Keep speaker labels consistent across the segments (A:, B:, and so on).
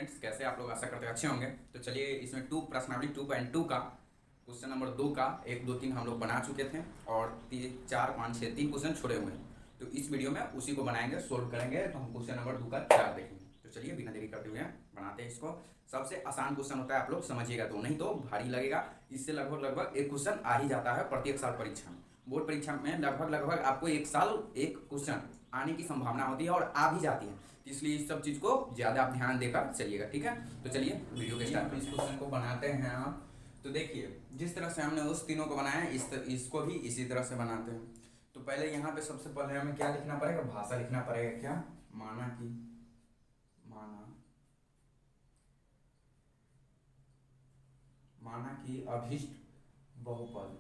A: Students, कैसे आप लोग? आशा करते हैं अच्छे होंगे। तो चलिए, इसमें प्रश्नावली 2.2 का क्वेश्चन नंबर 2 का 1 2 3 हम लोग बना चुके थे और 4 5 6 3 क्वेश्चन छोड़े हुए हैं। तो इस वीडियो में उसी को बनाएंगे, सोल्व करेंगे। तो हम क्वेश्चन नंबर 2 का 4 देखेंगे। तो चलिए बिना देरी करते हुए बनाते हैं इसको। सबसे आसान क्वेश्चन होता है, आप लोग समझिएगा, तो नहीं तो भारी लगेगा। इससे लगभग लगभग एक क्वेश्चन आ ही जाता है प्रत्येक साल परीक्षा में। बोर्ड परीक्षा में लगभग लगभग आपको एक साल एक क्वेश्चन आने की संभावना होती है और आ भी जाती है। इसलिए इस सब चीज़ को ज़्यादा आप ध्यान देकर चलिएगा, ठीक है। तो चलिए वीडियो के स्टार्ट में इस क्वेश्चन को बनाते हैं आप। तो देखिए, जिस तरह से हमने उस तीनों को बनाया इसको भी इसी तरह से बनाते हैं। तो पहले यहाँ पे सबसे पहले हमें क्या लिखना पड़ेगा? भाषा लिखना पड़ेगा। क्या? माना कि माना माना कि अभिष्ट बहुपद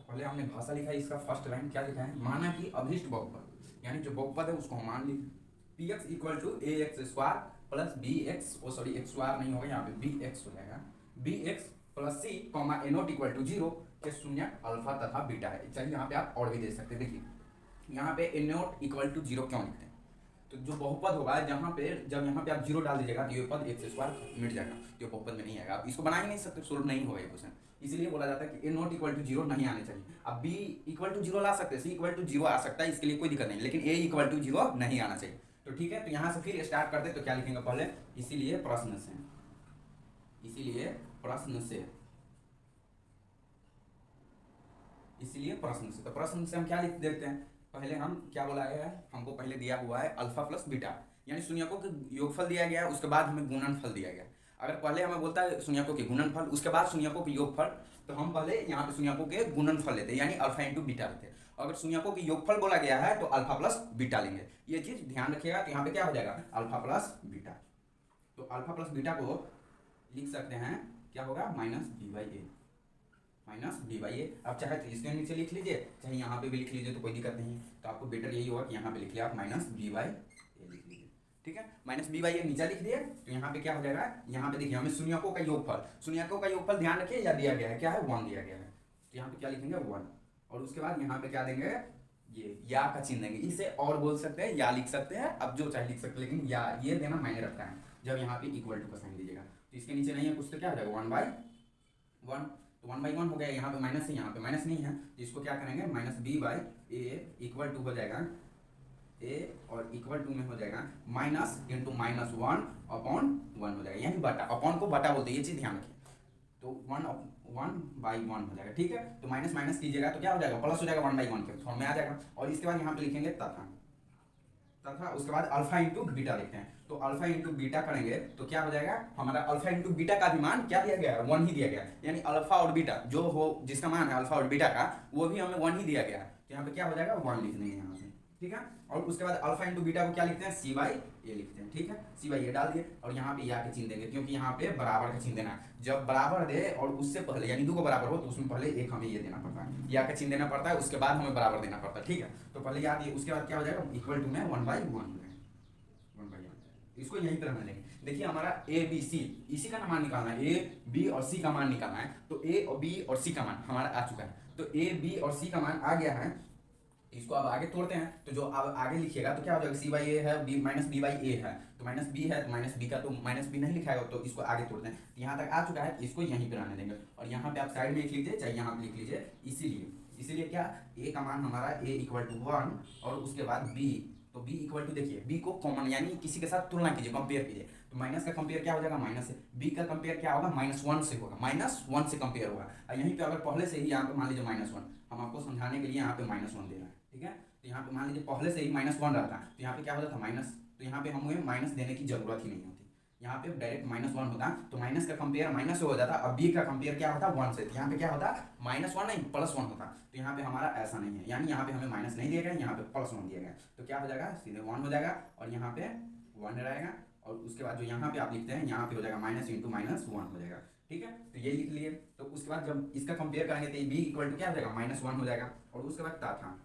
A: पहले हमने भाषा लिखा है, इसका फर्स्ट लाइन क्या लिखा है? माना कि अभिष्ट बहुपद, यानी जो बहुपद है उसको हम मान ली P x equal to A X square plus B X, oh sorry X square नहीं होगा, यहाँ पे बी एक्स हो जाएगा। B x plus C comma A not equal to zero के शून्य अल्फा तथा बीटा है। चलिए यहाँ पे आप और भी दे सकते हैं। देखिए यहाँ पे ए नोट इक्वल टू जीरो क्यों लिखते हैं? तो जो बहुपद होगा, जहाँ पे जब यहाँ पे आप जीरो डाल दीजिएगा तो ये पद एक्स स्क्वायर मिट जाएगा, तो बहुपद में नहीं आएगा। आप इसको बना ही नहीं सकते, सोल्व नहीं होगा ये क्वेश्चन। इसीलिए बोला जाता है कि ए नॉट इक्वल टू जीरो नहीं आने चाहिए। अब बी इक्वल टू जीरो ला सकते हैं, सी इक्वल टू जीरो आ सकता है, इसके लिए कोई दिक्कत नहीं, लेकिन ए इक्वल टू जीरो नहीं आना चाहिए। तो ठीक है, तो यहाँ से फिर स्टार्ट करते। तो क्या लिखेंगे पहले? इसीलिए प्रश्न से, इसीलिए प्रश्न से, इसीलिए प्रश्न से। तो प्रश्न से हम क्या लिख देते हैं? पहले हम क्या बोला है, हमको पहले दिया हुआ है अल्फा प्लस बीटा, यानी शून्यकों के योगफल दिया गया है, उसके बाद हमें गुणनफल दिया गया है। अगर पहले हमें बोलता है शून्यकों के गुणनफल, उसके बाद शून्यकों के योगफल, तो हम पहले यहाँ पे शून्यकों के गुणनफल लेते हैं, यानी अल्फा इंटू बीटा लेते हैं। अगर शून्यकों के योगफल बोला गया है तो अल्फा प्लस बीटा लेंगे। ये चीज ध्यान रखिएगा। तो यहाँ पे क्या हो जाएगा? Alpha plus beta. तो अल्फा प्लस बीटा को लिख सकते हैं, क्या होगा? Minus B by A, minus D by A. अब चाहे तो इसके नीचे लिख लीजिए, चाहे यहाँ पे भी लिख लीजिए, तो कोई दिक्कत नहीं। तो आपको बेटर यही होगा कि यहाँ पे लिख लिया आप माइनस बी बाई ए लिख लीजिए, ठीक है। माइनस बी बाई ए नीचे लिख दिए, तो यहाँ पे क्या हो जाएगा? यहाँ पे देखिए, हमें शून्यकों का योगफल, शून्यकों का योगफल ध्यान रखिए, या दिया गया है, क्या है? 1 दिया गया है। तो यहाँ पे क्या लिखेंगे? 1। और उसके बाद यहाँ पे क्या देंगे? ये या का चिन्ह देंगे। इसे और बोल सकते हैं, या लिख सकते हैं, अब जो चाहे लिख सकते हैं, लेकिन या ये देना मायने रखता है जब यहाँ पे इक्वल टू का साइन दीजिएगा। तो इसके नीचे नहीं है कुछ, तो क्या हो जाएगा? 1/1। तो 1/1 हो गया। यहाँ पे माइनस है, यहाँ पे माइनस नहीं है, तो इसको क्या करेंगे? Minus B by a equal to हो जाएगा ए, और इक्वल टू में हो जाएगा माइनस इंटू माइनस 1/1 हो जाएगा, यानी बटा। अपॉन को बटा बोलते हैं, ये चीज ध्यान रखिए। तो 1/1 हो जाएगा, ठीक है। तो माइनस माइनस कीजिएगा तो क्या हो जाएगा? प्लस हो जाएगा 1/1 के फॉर्म में आ जाएगा। और इसके बाद यहाँ पे लिखेंगे तथा, तथा उसके बाद अल्फा इंटू बीटा लिखते हैं। तो अल्फा इंटू बीटा करेंगे तो क्या हो जाएगा? हमारा अल्फा इंटू बीटा का भी मान क्या दिया गया है? 1 ही दिया गया है, यानी अल्फा और बीटा जो हो, जिसका मान है अल्फा और बीटा का, वो भी हमें 1 ही दिया गया है। तो यहाँ पे क्या हो जाएगा? 1 लिख देंगे यहाँ से, ठीक है। और उसके बाद अल्फा इंटू बीटा को क्या लिखते हैं? सी बाई ए लिखते हैं, ठीक है। सी बाई ए डाल दिए, और यहाँ पे या के चिन्ह देंगे, क्योंकि यहाँ पे बराबर का चिन्ह देना है। जब बराबर दे और उससे पहले, यानी 2 को बराबर हो, तो उसमें पहले एक हमें ये देना पड़ता है, या का चिन्ह देना पड़ता है, उसके बाद हमें बराबर देना पड़ता है, ठीक है। तो पहले याद दिए, उसके बाद क्या हो जाएगा? इक्वल टू में 1/1 हो जाएगा, 1/1। इसको यहीं पर हम लेंगे। देखिए हमारा ए बी सी, इसी का मान निकालना है, ए बी और सी का मान निकालना है। तो ए और बी और सी का मान हमारा आ चुका है। तो ए बी और सी का मान आ गया है। इसको अब आगे तोड़ते हैं, तो जो अब आगे लिखिएगा तो क्या हो जाएगा? सी बाई ए है, बी माइनस बी बाई ए है, तो माइनस बी है, तो माइनस बी का तो माइनस बी नहीं लिखाएगा, तो इसको आगे तोड़ते हैं। यहाँ तक आ चुका है, इसको यहीं पर आने देंगे, और यहाँ पे आप साइड में लिख लीजिए, चाहे यहाँ पे लिख लीजिए। इसीलिए क्या? ए का मान हमारा ए इक्वल टू 1, और उसके बाद बी, तो बी इक्वल टू, देखिए बी को कॉमन, यानी किसी के साथ तुलना कीजिए, कंपेयर कीजिए। तो माइनस का कंपेयर क्या हो जाएगा? माइनस से। बी का कंपेयर क्या होगा? -1 से होगा, -1 से कंपेयर होगा। और यहीं पे अगर पहले से ही यहाँ पे मान लीजिए -1, हम आपको समझाने के लिए यहाँ पे -1 दे रहे हैं, ठीक है। तो यहाँ पे मान लीजिए पहले से ही -1 रहता है, तो यहाँ पे क्या हो जाता है? माइनस। तो यहाँ पे हमें माइनस देने की जरूरत ही नहीं होती, यहाँ पे डायरेक्ट -1 होता। तो माइनस का कंपेयर माइनस से हो जाता, अब बी का कंपेयर क्या होता? 1 से। तो यहाँ पे क्या होता? -1 नहीं, +1 होता। तो यहाँ पे हमारा ऐसा नहीं है, यानी यहाँ पे हमें माइनस नहीं दिया गया, यहाँ पे +1 दिया गया। तो क्या हो जाएगा? सीधे 1 हो जाएगा, और यहाँ पे 1 रहेगा, और उसके बाद जो यहाँ पे आप लिखते हैं, यहाँ पे हो जाएगा माइनस इंटू माइनस 1 हो जाएगा, ठीक है। तो ये लिख लिए। तो उसके बाद जब इसका कंपेयर करेंगे तो बी इक्वल टू क्या हो जाएगा? -1 हो जाएगा। और उसके बाद था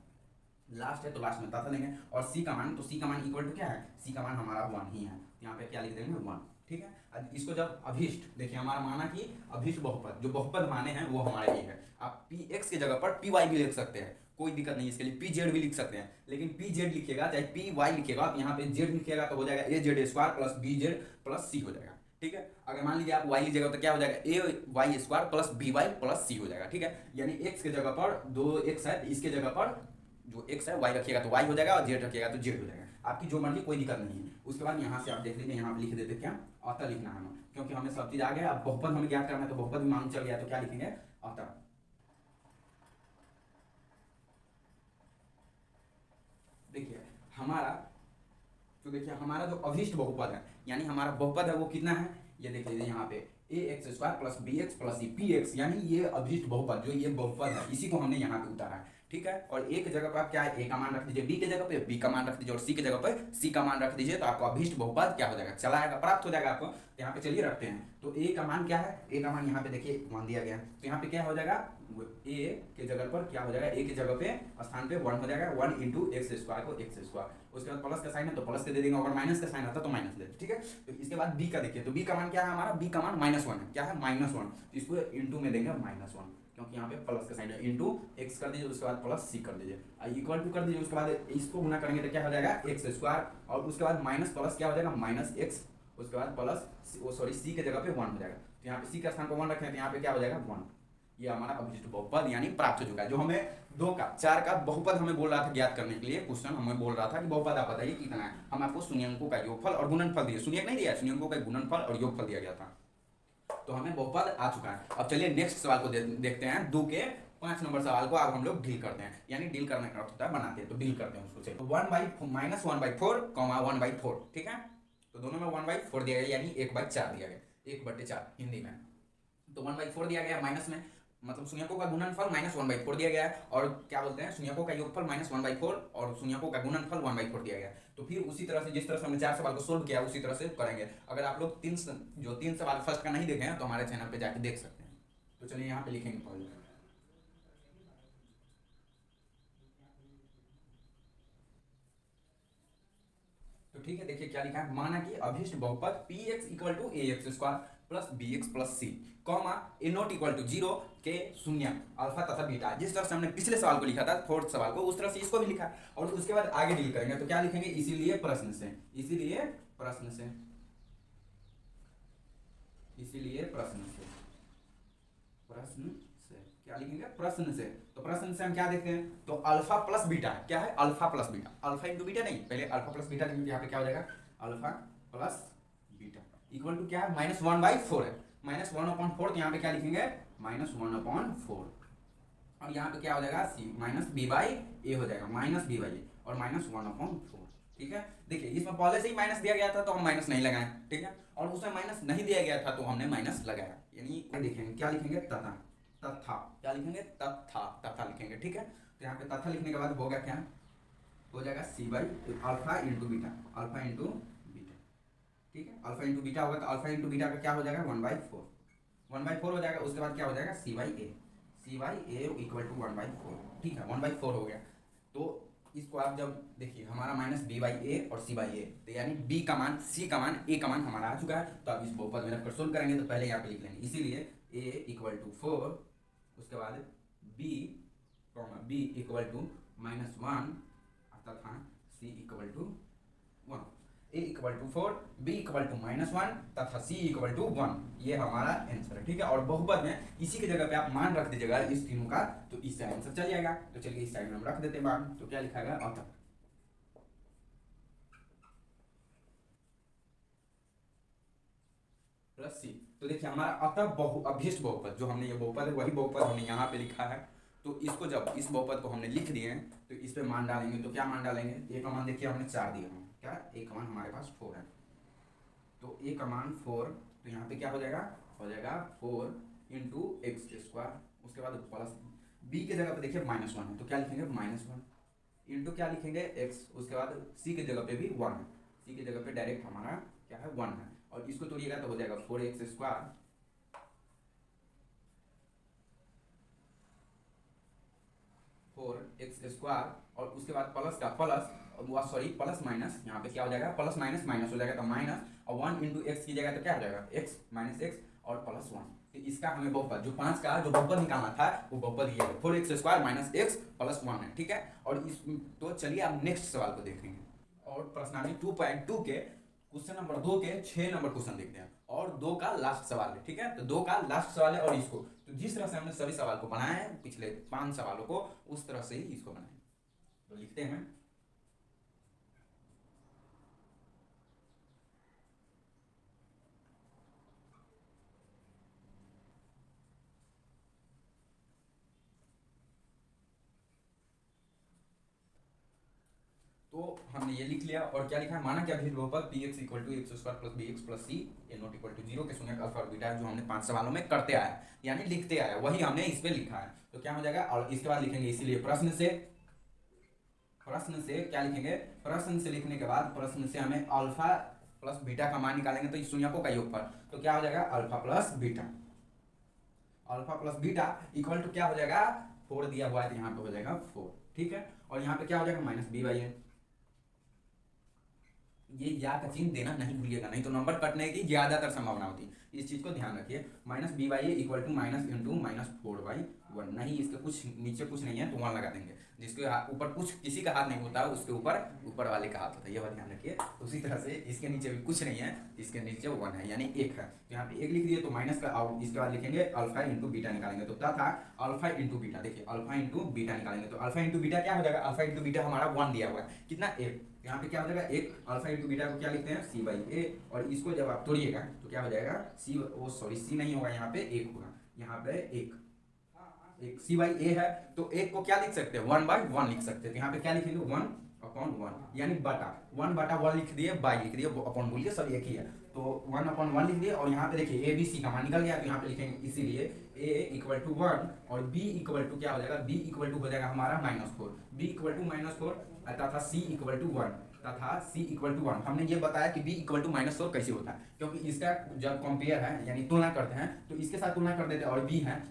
A: लास्ट है तो लास्ट में तथा देंगे। और सी का मान, तो सी का मान इक्वल टू क्या है, सी का मान हमारा 1 ही है, तो यहाँ पे क्या लिख देंगे 1। ठीक है, अब इसको जब अभिष्ट, देखिए हमारा माना कि अभिष्ट बहुपद, जो बहुपद माने हैं वो हमारे ये है। आप पी एक्स की जगह पर पी वाई भी लिख सकते हैं, कोई दिक्कत नहीं, इसके लिए पी जेड भी लिख सकते हैं, लेकिन पी जेड लिखिएगा चाहे पी वाई लिखिएगा, आप यहाँ पे जेड लिखिएगा तो हो जाएगा A Z square plus B Z plus C हो जाएगा। ठीक है, अगर मान लीजिए आप वाई लीजिएगा तो क्या हो जाएगा, A Y square plus B Y plus C हो जाएगा। ठीक है, यानी एक्स की जगह पर 2x है, इसके जगह पर जो x है y रखिएगा तो y हो जाएगा, और z रखिएगा तो z हो जाएगा, आपकी जो मर्जी, कोई दिक्कत नहीं है। उसके बाद यहाँ से आप देख लीजिए, यहाँ पे लिख देते क्या, अतः लिखना है हमें, क्योंकि हमें सब चीज आ गया। अब बहुपद हमें ज्ञात करना है, तो बहुपद भी मालूम चल गया, तो क्या लिखेंगे अतः। देखिए हमारा, तो देखिए हमारा जो अभिष्ट बहुपद है, यानी हमारा बहुपद है वो कितना है, ये देख लीजिए यहाँ पे A X square plus B x plus C P X, यानी ये अभिष्ट बहुपद, जो ये बहुपद है इसी को हमने यहाँ पे उतारा है। ठीक है, और ए की जगह पर आप क्या है, ए का मान रख दीजिए, बी की जगह पे बी का मान रख दीजिए, और सी की जगह पर सी का मान रख दीजिए, तो आपको अभिष्ट बहुपद क्या हो जाएगा, चला आएगा, प्राप्त हो जाएगा आपको। तो यहाँ पे चलिए रखते हैं, तो ए का मान क्या है, ए का मान यहाँ पे देखिए 1 दिया गया है, तो यहाँ पे क्या हो जाएगा, ए के जगह पर क्या हो जाएगा, ए की जगह पे स्थान पे 1 हो जाएगा, 1 इंटू एक्स स्क्वायर को एक्स स्क्वायर, उसके बाद प्लस का साइन है तो प्लस के दे देंगे, अगर माइनस का साइन आता तो माइनस दे। ठीक है, तो इसके बाद बी का देखिए, तो बी का मान क्या है हमारा, बी का मान -1 है, क्या है -1, इसको इंटू में देंगे -1, क्योंकि यहाँ पे प्लस का साइन है, इंटू एक्स कर दीजिए, उसके बाद प्लस सी कर दीजिए, इक्वल टू कर दीजिए, उसके बाद इसको गुना करेंगे तो क्या हो जाएगा एक्स स्क्वायर, और उसके बाद माइनस प्लस क्या हो जाएगा -x, उसके बाद प्लस सॉरी सी के जगह पे 1 हो जाएगा, तो यहाँ पे सी का स्थान पर 1 रखें तो यहाँ पे क्या हो जाएगा 1। ये हमारा अभिष्ट बहुपद यानी प्राप्त हो चुका है, जो हमें 2 का 4 का बहुपद हमें बोल रहा था ज्ञात करने के लिए, क्वेश्चन हमें बोल रहा था कि बहुपद आप बताइए कितना है, हम आपको शून्यंकों का योगफल और गुणनफल दिए, शून्यक नहीं दिया, शून्यंकों का गुणनफल और योगफल दिया गया था, तो हमें बहुपद आ चुका है। अब चलिए नेक्स्ट सवाल को देखते हैं, 2 के 5 नंबर सवाल को अब हम लोग डील करते हैं, यानी डील करने का अर्थ होता है बनाते हैं, तो डील करते हैं उसको। चलिए 1/-1/4, 1/4, ठीक है, तो दोनों में 1/4 दिया गया, यानी 1/4 दिया गया, 1/4 हिंदी में, तो 1/4 दिया गया, माइनस में मतलब शून्यकों का गुणनफल -1/4 दिया गया है, और क्या बोलते हैं शून्यकों का योगफल -1/4 और शून्यकों का गुणनफल 1/4 दिया गया है। तो फिर उसी तरह से जिस तरह से हमने 4 सवाल को सोल्व किया उसी तरह से करेंगे। अगर आप लोग 3 सवाल फर्स्ट का नहीं देखे हैं तो हमारे चैनल पे जाके देख सकते हैं। तो चलिए यहाँ पे लिखेंगे पहले, तो ठीक है, देखिए क्या लिखा है, माना कि अभिष्ट बहुपद px = ax square plus bx plus c, comma a not equal to 0 के शून्य अल्फा तथा बीटा, जिस तरह से हमने पिछले सवाल को लिखा था, फोर्थ सवाल को, उस तरह से इसको भी लिखा है, और उसके बाद आगे डील करेंगे। तो क्या लिखेंगे, इसीलिए प्रश्न से, इसीलिए प्रश्न से, इसीलिए प्रश्न से, प्रश्न से क्या लिखेंगे, प्रश्न से। तो प्रश्न से हम क्या देखते हैं, तो अल्फा प्लस बीटा, क्या है alpha plus beta, alpha into beta नहीं, पहले अल्फा प्लस बीटा लिखेंगे, यहाँ पे क्या हो जाएगा alpha plus beta equal to क्या है, -1/4 है, -1/4, तो यहाँ पे क्या लिखेंगे -1/4, और यहाँ पे क्या हो जाएगा सी -b/a हो जाएगा, -b/a और -1/4। ठीक है, देखिए इसमें पहले से ही माइनस दिया गया था तो हम माइनस नहीं लगाए, ठीक है, और उसमें माइनस नहीं दिया गया था तो हमने माइनस लगाया, यानी देखेंगे क्या लिखेंगे तथा, तथा क्या लिखेंगे तथा, तथा लिखेंगे। ठीक है, तो यहाँ पे तथा लिखने के बाद होगा क्या, हो जाएगा c/अल्फा into beta, alpha into beta, ठीक है, अल्फा इंटू बीटा होगा तो अल्फा इंटू बीटा का क्या हो जाएगा 1/4, 1/4 हो जाएगा, उसके बाद क्या हो जाएगा c/a, c/a = 1/4, ठीक है 1/4 हो गया। तो इसको आप जब देखिए हमारा -b/a और c/a, तो यानी b का मान, c का मान, a का मान हमारा आ चुका है, तो अब इस बहुपद में रखकर सोल्व करेंगे, तो पहले यहाँ पे लिख लेंगे, इसीलिए a = 4, उसके बाद b = -1 तथा c = 1, a = 4, b = -1 तथा c = 1, ये हमारा आंसर है। ठीक है, और बहुपद में इसी की जगह पे आप मान रख दीजिएगा इस तीनों का, तो इससे आंसर चल जाएगा। तो चलिए इस साइड में हम रख देते हैं मान, तो क्या लिखा गया अतः, प्लस सी। तो देखिए हमारा अतः अभिष्ट बहुपद, जो हमने ये बहुपद है वही बहुपद हमने यहाँ पे लिखा है, तो इसको जब इस बहुपद को हमने लिख दिए हैं तो इस पे मान डालेंगे, तो क्या मान डालेंगे, ए का मान देखिए हमने 4 दिए हैं, क्या ए का मान हमारे पास 4 है, तो ए का मान 4, तो यहाँ पे क्या हो जाएगा 4 इंटू एक्स स्क्वायर, उसके बाद प्लस बी के जगह पे देखिए -1 है, तो क्या लिखेंगे -1 इंटू क्या लिखेंगे एक्स, उसके बाद सी के जगह पे भी 1 है, सी की जगह पे डायरेक्ट हमारा क्या है 1 है, और इसको तोड़िएगा तो हो जाएगा 4x स्क्वायर, 4x स्क्वायर और उसके बाद प्लस का प्लस, सॉरी प्लस माइनस, यहाँ पे क्या हो जाएगा प्लस माइनस माइनस हो जाएगा तो माइनस, और 1 इंटू एक्स की जगह तो क्या हो जाएगा एक्स माइनस एक्स और प्लस 1। तो इसका हमें बहुपद जो 5 का जो बहुपद निकालना था वो बहुपद ये है 4x² माइनस एक्स प्लस 1 है, ठीक है। और इस तो चलिए अब नेक्स्ट सवाल को देखेंगे। और प्रश्नावली 2.2 के क्वेश्चन नंबर 2 के 6 नंबर क्वेश्चन देखते हैं और 2 का लास्ट सवाल है, ठीक है। तो 2 का लास्ट सवाल है और इसको तो जिस तरह से हमने सभी सवाल को बनाया है पिछले 5 सवालों को उस तरह से ही इसको बनाए। तो लिखते हैं तो हमने ये लिख लिया और क्या लिखा है, माना क्या अभिन्न बहुपद p x equal to x square plus B x plus c a not equal to 0 के शून्य अल्फा और बीटा जो हमने 5 सवालों में करते आया यानी लिखते आया वही हमने इस पे लिखा है। तो क्या हो जाएगा और इसके बाद लिखेंगे इसीलिए प्रश्न से क्या लिखेंगे, प्रश्न से लिखने के बाद प्रश्न से हमें अल्फा प्लस बीटा का मान निकालेंगे तो इस शून्यकों का योगफल तो क्या हो जाएगा alpha plus beta equal to क्या हो जाएगा 4 दिया हुआ है तो यहाँ पे हो जाएगा 4, ठीक है। और यहाँ पे क्या हो जाएगा माइनस बी बाई ए, ये या का चिन्ह देना नहीं भूलिएगा नहीं तो नंबर कटने की ज्यादातर संभावना होती है, इस चीज को ध्यान रखिए। Minus B by a equal to minus into minus 4/1, नहीं इसके कुछ नीचे कुछ नहीं है तो 1 लगा देंगे, जिसके ऊपर कुछ किसी का हाथ नहीं होता उसके ऊपर वाले का हाथ होता है, ये बात ध्यान रखिए। उसी तरह से इसके नीचे भी कुछ नहीं है, इसके नीचे 1 है यानी 1 है, तो यहाँ पे 1 लिख दिए तो माइनस का और इसके बाद लिखेंगे अल्फा इंटू बीटा निकालेंगे तो क्या था अल्फा इंटू बीटा, देखिए अल्फा इंटू बीटा निकालेंगे तो अल्फा इंटू बीटा क्या हो जाएगा, अल्फा इंटू बीटा हमारा 1 दिया हुआ है कितना 1, यहाँ पे क्या हो जाएगा 1, अल्फा इंटू बीटा को क्या लिखते हैं सी बाई ए, और इसको जब आप तोड़िएगा तो क्या हो जाएगा सी नहीं होगा यहाँ पे 1 होगा, यहाँ पे 1 सी बाई ए है तो 1 को क्या लिख सकते हैं 1/1 लिख सकते हैं, तो यहाँ पे क्या लिखेंगे 1/1 यानी बटा 1/1 लिख दिए बाई लिख दिए अपॉन बोलिए सब एक ही है तो 1/1 लिख दिए। और यहाँ पे देखिए ए बी सी का मान निकल गया तो यहाँ पे लिखेंगे इसीलिए a इक्वल टू 1 और b इक्वल टू क्या हो जाएगा b इक्वल टू हो जाएगा हमारा -4, b इक्वल टू -4 तथा c इक्वल टू 1 हमने ये बताया कि b इक्वल टू -4 कैसे होता है क्योंकि इसका जब कंपेयर है यानी तुलना करते हैं तो इसके साथ तुलना कर देते हैं और b है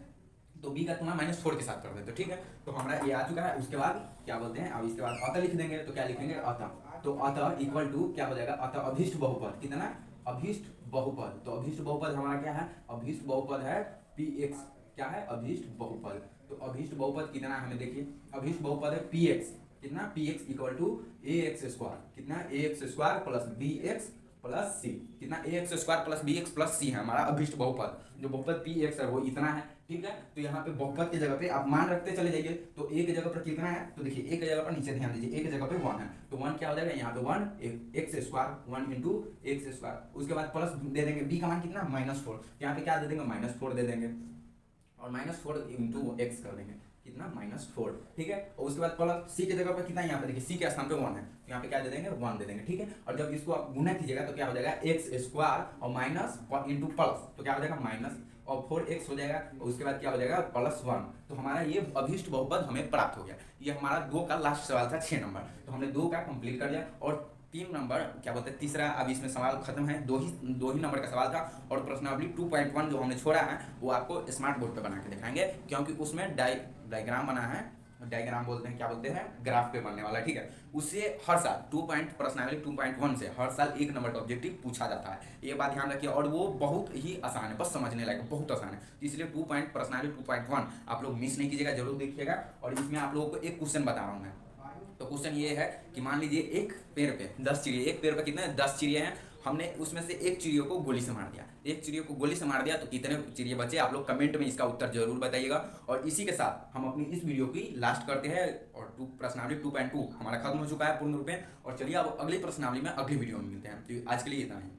A: तो b का तुलना -4 के साथ कर देते, ठीक है। तो हमारा ये आ चुका है, उसके बाद क्या बोलते हैं अब इसके बाद अतः लिख देंगे तो क्या लिखेंगे अतः, तो अतः इक्वल टू क्या हो जाएगा अतः अभीष्ट बहुपद कितना अभीष्ट बहुपद, तो अभीष्ट बहुपद हमारा क्या है अभीष्ट बहुपद है px, क्या है अभीष्ट बहुपद, तो अभीष्ट बहुपद कितना है हमें देखिए अभीष्ट बहुपद है px कितना px इक्वल टू ax² कितना ax² प्लस bx प्लस सी कितना ax² प्लस bx प्लस सी है हमारा अभीष्ट बहुपद, जो बहुपद px है वो इतना है, ठीक है। तो यहाँ पे बहुपद की जगह पे आप मान रखते चले जाइए तो एक जगह पर कितना है तो देखिए एक जगह पर नीचे ध्यान दीजिए एक जगह पे 1 है तो 1 क्या हो जाएगा यहाँ पे 1 x² 1 इंटू x², उसके बाद प्लस दे देंगे b का मान कितना -4 यहाँ पे क्या दे देंगे -4 दे देंगे और -4 इंटू x कर देंगे कितना -4, ठीक है। और उसके बाद प्लस सी की जगह पर कितना यहाँ पे देखिए सी के स्थान पे 1 है तो यहाँ पे क्या दे देंगे 1 दे देंगे, ठीक है। और जब इसको आप गुना कीजिएगा तो क्या हो जाएगा x² और माइनस इंटू प्लस तो क्या हो जाएगा माइनस और 4x हो जाएगा और उसके बाद क्या हो जाएगा +1, तो हमारा ये अभीष्ट बहुपद हमें प्राप्त हो गया। ये हमारा 2 का लास्ट सवाल था 6 नंबर, तो हमने 2 का कंप्लीट कर लिया और 3 नंबर क्या बोलते हैं तीसरा अब इसमें सवाल खत्म है, दो ही नंबर का सवाल था। और प्रश्नावली 2.1 जो हमने छोड़ा है वो आपको स्मार्ट बोर्ड पे बना के दिखाएंगे क्योंकि उसमें डायग्राम बना है, डायग्राम बोलते हैं क्या बोलते हैं ग्राफ पे बनने वाला, ठीक है। उससे हर साल प्रश्नावली 2.1 से हर साल 1 नंबर का ऑब्जेक्टिव पूछा जाता है, ये बात ध्यान रखिए। और वो बहुत ही आसान है, बस समझने लायक बहुत आसान है, इसलिए प्रश्नावली 2.1 आप लोग मिस नहीं कीजिएगा, जरूर देखिएगा। और इसमें आप लोगों को एक क्वेश्चन बता रहा हूँ मैं, तो क्वेश्चन ये है कि मान लीजिए एक पेड़ पे 10 चिड़िया, एक पेड़ पे कितने 10 चिड़िया हैं, हमने उसमें से एक चिड़ियों को गोली से मार दिया, एक चिड़ियों को गोली से मार दिया तो कितने चिड़िया बचे, आप लोग कमेंट में इसका उत्तर जरूर बताइएगा। और इसी के साथ हम अपनी इस वीडियो की लास्ट करते हैं और प्रश्नावली 2.2 हमारा खत्म हो चुका है पूर्ण रूप में। और चलिए अब अगली प्रश्नावली में अगली वीडियो में मिलते हैं, तो आज के लिए इतना ही।